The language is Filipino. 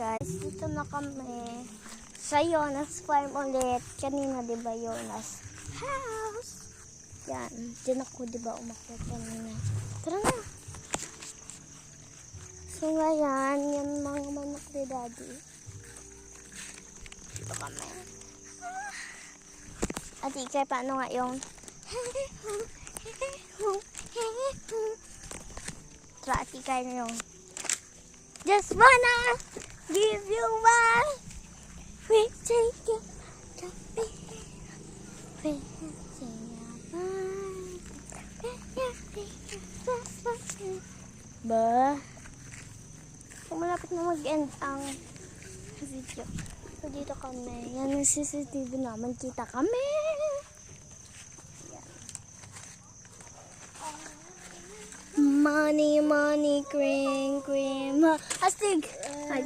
guys, dito na kami sa Jonas Farm ulit. Kanina diba Jonas house? Yan, dyan ako diba umakyat kanina. Tara na! So ngayon, yan mga manok ni daddy. Dito kami. At ikay, paano nga yung tara, at ikay na yung just wanna give you one. We take it to be ba? Kung malapit na mag-end ang video. So dito kami. Yan ang CCTV naman. Kita kami. Money, money, cream, cream. Astig! Ay,